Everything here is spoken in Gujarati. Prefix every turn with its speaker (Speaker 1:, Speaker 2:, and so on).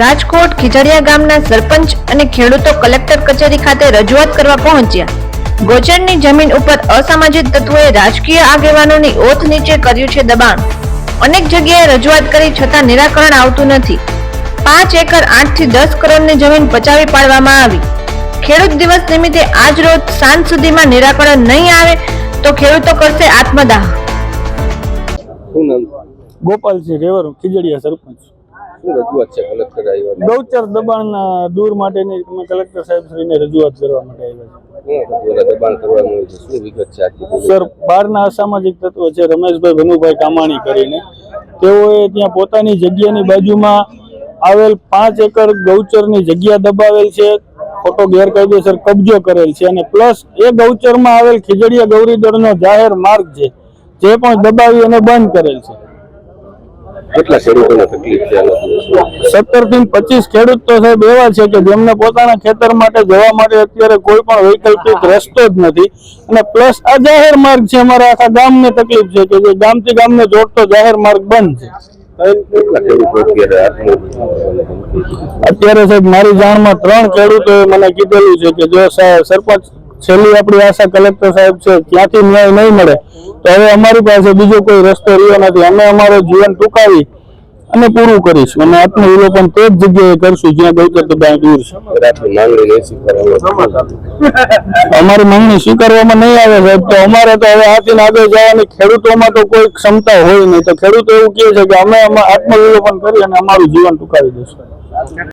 Speaker 1: રાજકોટ ખીજડીયા ગામના સરપંચ અને ખેડૂતો કલેક્ટર કચેરી ખાતે રજૂઆત કરવા પહોંચ્યા। ગોચરની જમીન ઉપર અસામાજિક તત્વોએ રાજકીય આગેવાનોની ઓથ નીચે કર્યું છે દબાણ। અનેક જગ્યાએ રજૂઆત કરી છતાં નિરાકરણ આવતું નથી। 5 એકર 8 થી 10 કરોડની જમીન પચાવી પાડવામાં આવી। ખેડૂત દિવસ નિમિત્તે આજ રોજ સાંજ સુધીમાં નિરાકરણ નહીં આવે તો ખેડૂતો કરશે આત્મદાહ।
Speaker 2: ગોપાલસિંહ રેવર ખીજડીયા સરપંચ। ગૌચર દબાણ દૂર માટેની કલેક્ટર સાહેબ શ્રીને રજૂઆત કરવા માટે આવ્યા છે। સર, બહારના અસામાજિક તત્વો છે રમેશભાઈ ભનુભાઈ કામાણી કરીને, તેઓએ ત્યાં પોતાની જગ્યાની બાજુમાં આવેલ 5 એકર ગૌચરની જગ્યા દબાવેલ છે, ખોટો ગેરકાયદેસર કબજો કરેલ છે અને પ્લસ એ ગૌચરમાં આવેલ ખીજડીયા ગૌરીદળનો જાહેર માર્ગ છે જે પણ દબાવી અને બંધ કરેલ છે।
Speaker 3: કેટલા ખેડૂતોને તકલીફ છે?
Speaker 2: 17 થી 25 ખેડૂત તો સાહેબ એવા છે કે જેમને પોતાના ખેતર માટે જવા માટે અત્યારે કોઈ પણ વૈકલ્પિક રસ્તો જ નથી અને પ્લસ આ જાહેર માર્ગ છે અમારા આખા ગામને તકલીફ છે કે જે ગામથી ગામને જોડતો જાહેર માર્ગ બંધ છે। અત્યારે સાહેબ મારી જાણમાં 3 ખેડૂતોએ મને કીધેલું છે કે જો સરપંચ છેલ્લી આપણી આશા કલેક્ટર સાહેબ છે ત્યાંથી ન્યાય નહીં મળે તો હવે અમારી પાસે બીજો કોઈ રસ્તો રહ્યો નથી। અમે અમારું જીવન ટૂંકાવી અને પૂરું કરીશું અને આત્મવિલોપન તે જ જગ્યાએ કરશું જ્યાં ગૌચર દબાણ દૂર છે। અમારી માંગણી સ્વીકારવામાં નહીં આવે સાહેબ તો અમારે તો હવે આથી આગળ જવાની ખેડૂતોમાં તો કોઈ ક્ષમતા હોય નહીં, તો ખેડૂતો એવું કહે છે કે અમે આત્મવિલોપન કરી અને અમારું જીવન ટૂંકાવી દઈશું।